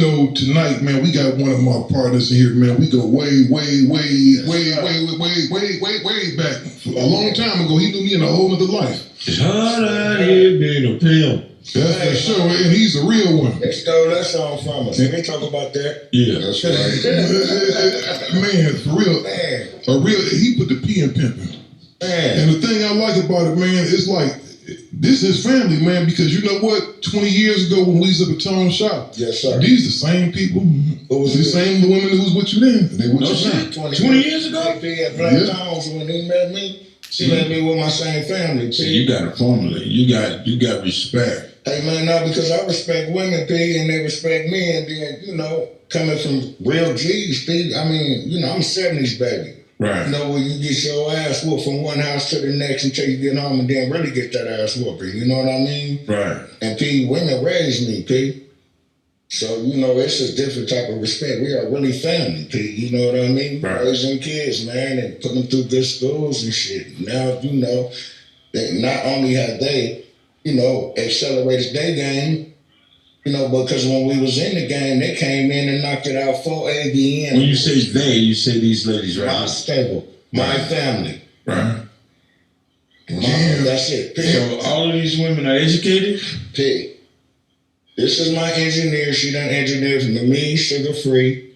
Tonight, man, we got one of my partners in here, man. We go way back. A long time ago, he knew me in a whole other life. It's hard out here being a pimp. That's for sure, and he's a real one. They stole that song from us. We talk about that. Yeah, that's right. Man, for real. Man. He put the P in pimping. Man. And the thing I like about it, man, it's like, this is family, man, because you know what? 20 years ago when we was at the Tone Shop, yes, sir. These the same people. What was the same women who was with you then? They with you now. 20 years ago? At Black Towns, when he met me, she met me with my same family. See, you got a formula. You got respect. Hey man, no, because I respect women, P, and they respect me, and then, coming from real G's, P, I mean, I'm a 70s baby. Right. Where you get your ass whooped from one house to the next until you get home and then really get that ass whooping. You know what I mean? Right. And P, women raised me, P. So, it's a different type of respect. We are really family, P. You know what I mean? Right. Raising kids, man, and putting them through good schools and shit. Now, that not only have they, accelerated their game, because when we was in the game, they came in and knocked it out 4 ABN. When you say they, you say these ladies, right? My stable, my family. Right. That's it. P. So all of these women are educated? P. This is my engineer. She done engineered for me, Sugar Free,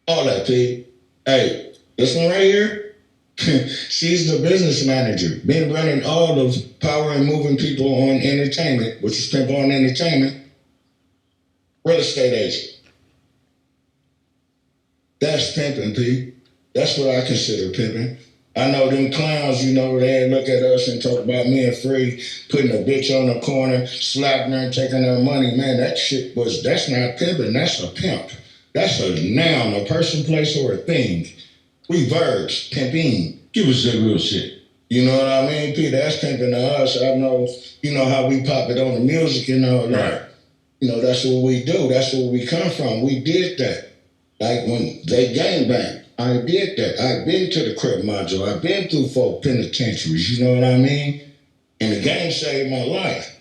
all that, P. Hey, this one right here, she's the business manager. Been running all of Power and Moving People on Entertainment, which is Pimp on Entertainment. Real estate agent. That's pimping, P. That's what I consider pimping. I know them clowns, they look at us and talk about me and Free putting a bitch on the corner, slapping her and taking her money. Man, that's not pimping, that's a pimp. That's a noun, a person, place, or a thing. We verbs, pimping. Give us that real shit. You know what I mean, P? That's pimping to us. I know, how we pop it on the music and all that. Right. That's what we do. That's where we come from. We did that. Like when they gangbang, I did that. I've been to the crib module. I've been through 4 penitentiaries. You know what I mean? And the game saved my life.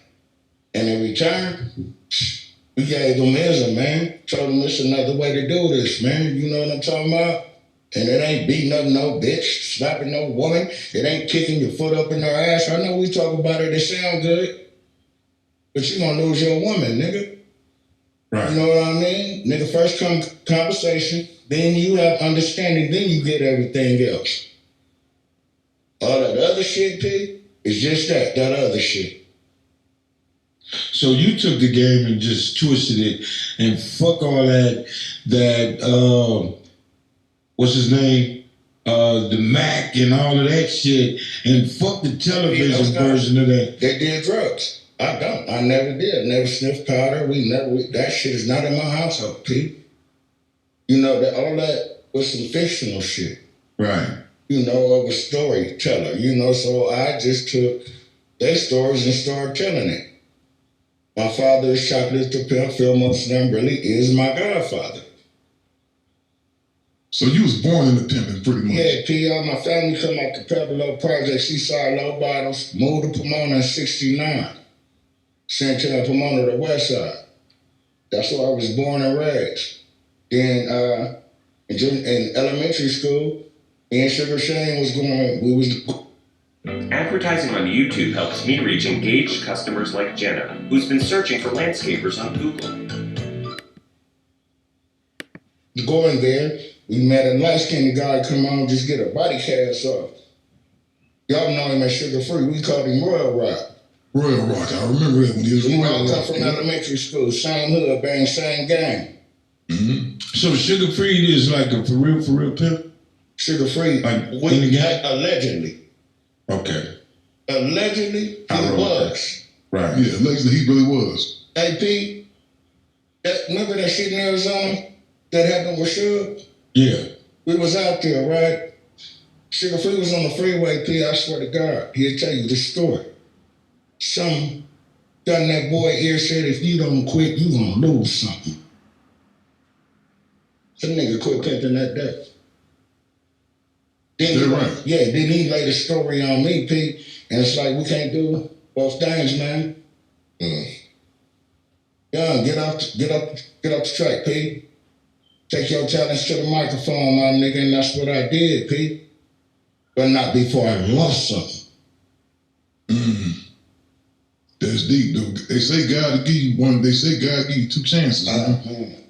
And in return, we gave them ism, man. Told them it's another way to do this, man. You know what I'm talking about? And it ain't beating up no bitch, slapping no woman. It ain't kicking your foot up in her ass. I know we talk about it. It sound good. But you gonna lose your woman, nigga. Right. You know what I mean? Nigga, first come conversation, then you have understanding, then you get everything else. All that other shit, P, is just that other shit. So you took the game and just twisted it and fuck all that, what's his name? The Mac and all of that shit, and fuck the television version of that. They did drugs. I don't. I never did. Never sniffed powder. That shit is not in my household, P. That all that was some fictional shit. Right. Of a storyteller. So I just took their stories and started telling it. My father is Chocolate the Pimp. Phil Muslim really is my godfather. So you was born in the pimping pretty much. Yeah, P. All my family come out to Pueblo Project, Seaside Low Bottoms, moved to Pomona in 69. Sent to Pomona, the west side. That's where I was born and raised. Then in elementary school, me and Sugar Shane was Advertising on YouTube helps me reach engaged customers like Jenna, who's been searching for landscapers on Google. Going there, we met a light-skinned guy come on, just get a body cast off. Y'all know him as Sugar Free. We called him Royal Rock. Royal Rock, I remember that when he was We Royal all come Rock. from elementary school, same hood, bang, same gang. Mm-hmm. So Sugar Free is like a for real pimp? Sugar Free, allegedly. Okay. Allegedly, he was. Right. Yeah, allegedly he really was. Hey, P, remember that shit in Arizona that happened with Suge? Yeah. We was out there, right? Sugar Free was on the freeway, P, I swear to God, he'll tell you this story. Some gun that boy ear said, if you don't quit, you gonna lose something. Some nigga quit pimping that day. Then he laid a story on me, P, and it's like, we can't do both things, man. Young, get up Get off the track, P. Take your talents to the microphone, my nigga, and that's what I did, P. But not before I lost something. That's deep, though. They say God will give you one. They say God give you 2 chances.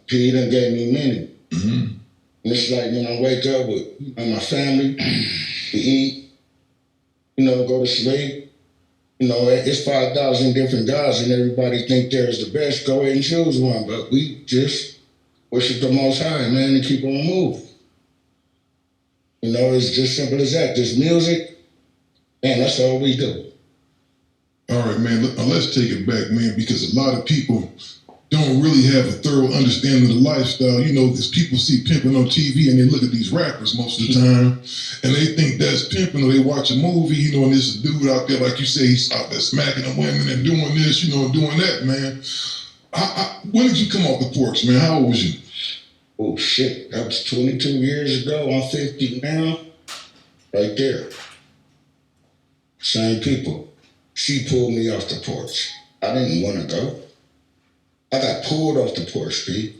P done gave me many. And it's like when I wake up with my family, to eat, go to sleep. It's 5,000 different gods, and everybody think they're the best. Go ahead and choose one, but we just worship the Most High, man, and keep on moving. It's just simple as that. This music, man, that's all we do. All right, man, let's take it back, man, because a lot of people don't really have a thorough understanding of the lifestyle, because people see pimping on TV and they look at these rappers most of the time and they think that's pimping, or they watch a movie, and there's a dude out there, like you say, he's out there smacking the women and doing this, and doing that, man. When did you come off the porch, man? How old was you? Oh, shit. That was 22 years ago. I'm 50 now. Right there. Same people. She pulled me off the porch. I didn't want to go. I got pulled off the porch, Pete.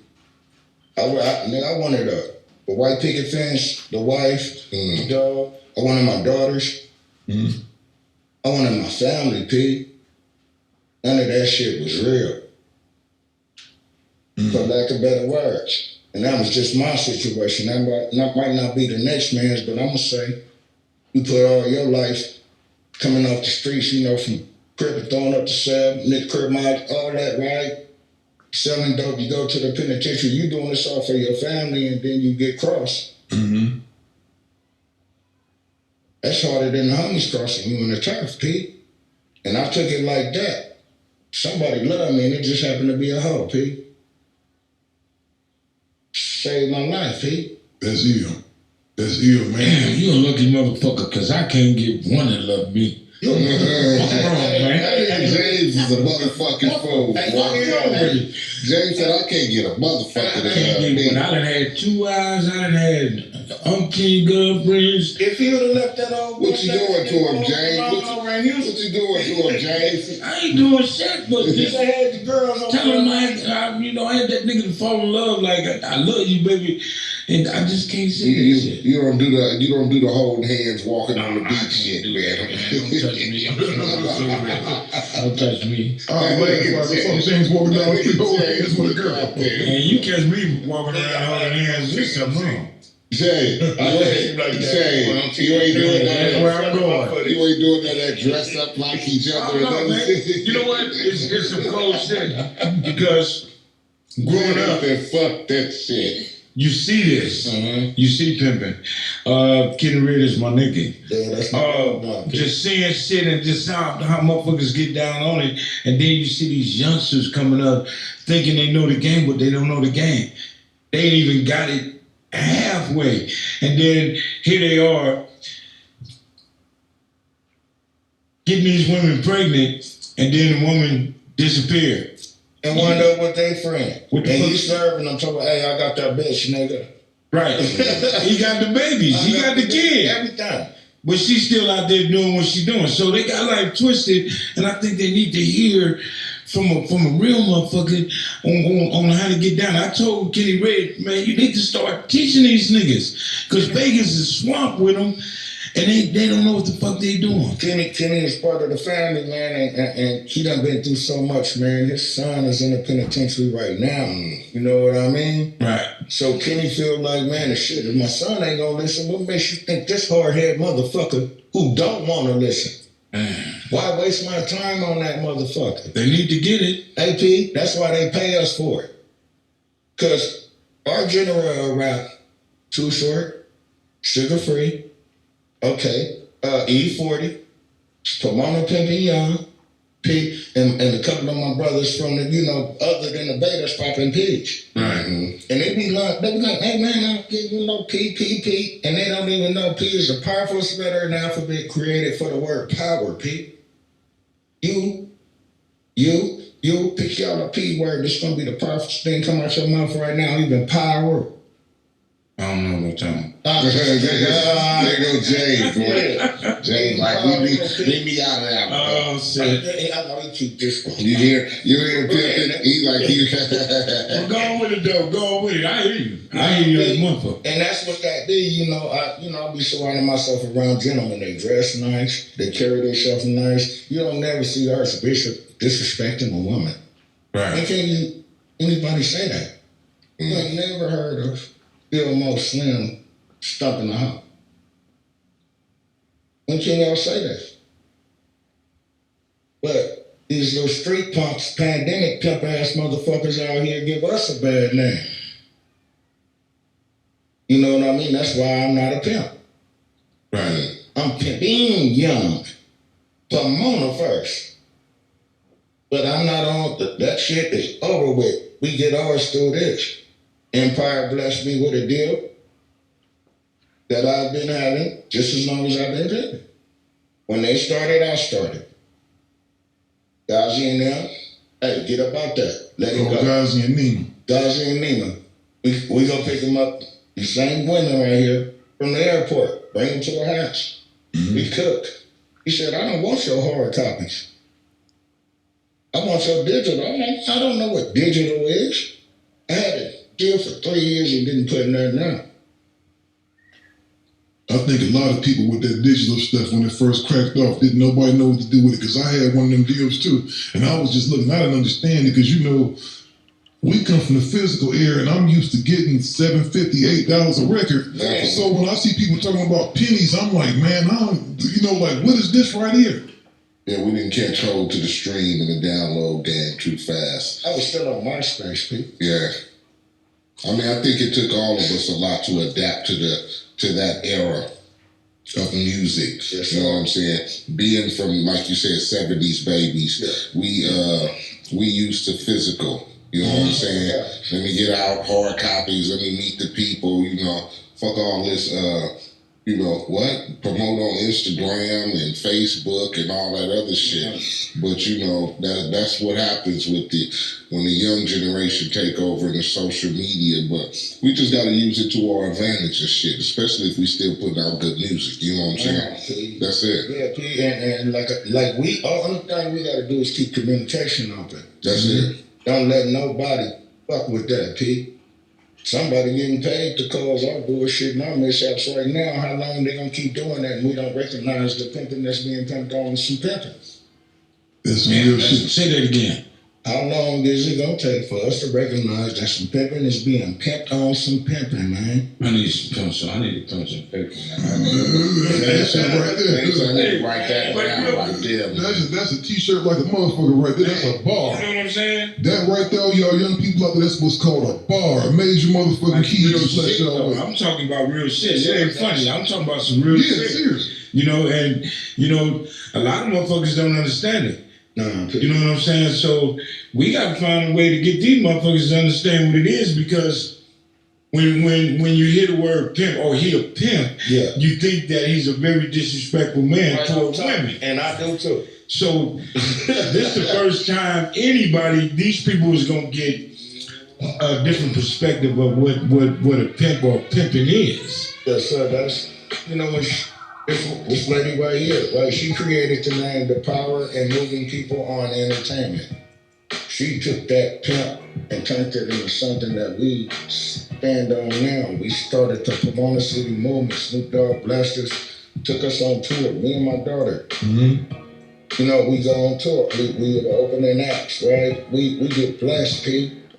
I wanted a white picket fence, the wife, the dog. I wanted my daughters. I wanted my family, Pete. None of that shit was real. For lack of better words. And that was just my situation. That might not be the next man's, but I'm going to say, you put all your life coming off the streets, from crib throwing up the cell, Nick crib mod, all that, right? Selling dope, you go to the penitentiary, you doing this all for your family, and then you get crossed. That's harder than the homies crossing you in the turf, Pete. And I took it like that. Somebody loved me, and it just happened to be a hoe, Pete. Saved my life, Pete. That's ill. That's ill, man. Damn, you a lucky motherfucker, because I can't get one that love me. James is a motherfucking fool. James said I can't get a motherfucker that love me. I done had 2 eyes, I done had umpteen girlfriends. If you would have left that old what you doing to him, James? What you doing to him, James? I ain't doing shit, but just I had the girls on tell him I had that nigga to fall in love like I love you, baby, and I just can't say that shit. You don't do the holding hands, walking on the beach shit, man. Don't touch me. Some things walking down the street holding hands with a girl. And you catch me walking around holding hands, there's something wrong. Jay, you ain't doing that. That's where I'm going. You ain't doing that dress up like each other. You know what? It's some cold shit because growing up, fuck that shit. You see this. You see pimping. Kenny Red is my nigga. Yeah, that's my just seeing shit and just how motherfuckers get down on it. And then you see these youngsters coming up thinking they know the game, but they don't know the game. They ain't even got it halfway. And then here they are getting these women pregnant, and then the woman disappeared. And wind up with their friend. And he serving them, talking, hey, I got that bitch, nigga. Right. He got the babies. He got the kid. Everything. But she's still out there doing what she's doing. So they got life twisted, and I think they need to hear from a real motherfucker on how to get down. I told Kenny Red, man, you need to start teaching these niggas. Because Vegas is swamped with them, and they don't know what the fuck they doing. Kenny is part of the family, man, and he done been through so much, man. His son is in the penitentiary right now. You know what I mean? Right. So Kenny feel like, man, shit, if my son ain't gonna listen, what makes you think this hard-headed motherfucker who don't want to listen? Why waste my time on that motherfucker? They need to get it. AP, that's why they pay us for it. Because our general rap, Too Short, Sugar Free, okay, E40, Pomona Pimpin Young, P, and a couple of my brothers from the, other than the Betas popping Peach. Right. And they be like, hey man, I don't give you no P. And they don't even know P is the powerfulest letter in the alphabet created for the word power, P. You, pick y'all a P word, this gonna be the powerful thing come out your mouth right now, even power. I don't know what time. There go James, boy. James, like, leave me out of that. Oh, shit. I know he keep this one. You hear Pimpin? He like, Well, go on with it, though. Go on with it. I hear you. I hear you like a motherfucker. And that's what that be, I be surrounding myself around gentlemen. They dress nice, they carry themselves nice. You don't never see Archbishop disrespecting a woman. Right. And can anybody say that? I've never heard of Bill Mo Slim stumping the house. When can y'all say that? But these little street punks, pandemic pimp ass motherfuckers out here give us a bad name. You know what I mean? That's why I'm not a pimp. Right. I'm Pimpin Young. Pomona first. But I'm not on, that shit is over with. We get ours through this. Empire blessed me with a deal that I've been having just as long as I've been living. When they started, I started. Gazi and them, hey, get up out there. Let it go. Gazi and Nima. Gazi and Nima. We gonna pick them up, the same women right here, from the airport. Bring them to the house. Mm-hmm. We cook. He said, I don't want your hard copies. I want your digital. I don't know what digital is. I had a deal for 3 years and didn't put nothing out. I think a lot of people with that digital stuff, when it first cracked off, didn't nobody know what to do with it, because I had one of them deals too. And I was just looking, I didn't understand it, because we come from the physical era, and I'm used to getting $7.50, $8 a record. Yeah. So when I see people talking about pennies, I'm like, man, what is this right here? yeah, we didn't catch hold to the stream and the download game too fast. I was still on MySpace, people. Yeah. I mean, I think it took all of us a lot to adapt to that era of music. Yes, you know what I'm saying? Being from, like you said, 70s babies, yeah. we used to physical. You know what I'm saying? Yeah. Let me get out hard copies. Let me meet the people. Fuck all this. Promote on Instagram and Facebook and all that other shit. But that's what happens when the young generation take over in the social media. But we just got to use it to our advantage and shit, especially if we still put out good music. You know what I'm saying? That's it. Yeah, P, and like we, only thing we got to do is keep communication open. That's it. Don't let nobody fuck with that, P. Somebody getting paid to cause our bullshit and our mishaps right now. How long they gonna keep doing that and we don't recognize the pimping that's being pimped on some pimping? That's some real shit. Say that again. How long is it gonna take for us to recognize that some pimping is being pimped on some pimping, man? I need some pencil. I need to pencil paper now. That's it right there. I need to write that down right there. That's a t-shirt like a motherfucker right there. That's a bar. You know what I'm saying? That right there, y'all young people out there, that's what's called a bar. A major motherfucking key to bless y'all with. I'm talking about real shit. It ain't funny. I'm talking about some real shit. Yeah, serious. A lot of motherfuckers don't understand it. No, you know what I'm saying? So we got to find a way to get these motherfuckers to understand what it is, because when you hear the word pimp or hear pimp, yeah, you think that he's a very disrespectful man towards women. And I do too. So this is the first time these people is gonna get a different perspective of what a pimp or pimping is. Yes, sir. That's this lady right here, right? She created the name The Power in Moving People on Entertainment. She took that pimp and turned it into something that we stand on now. We started the Pomona City movement. Snoop Dogg blessed us, took us on tour, me and my daughter. Mm-hmm. We go on tour. We are the opening acts, right? We get blessed, P.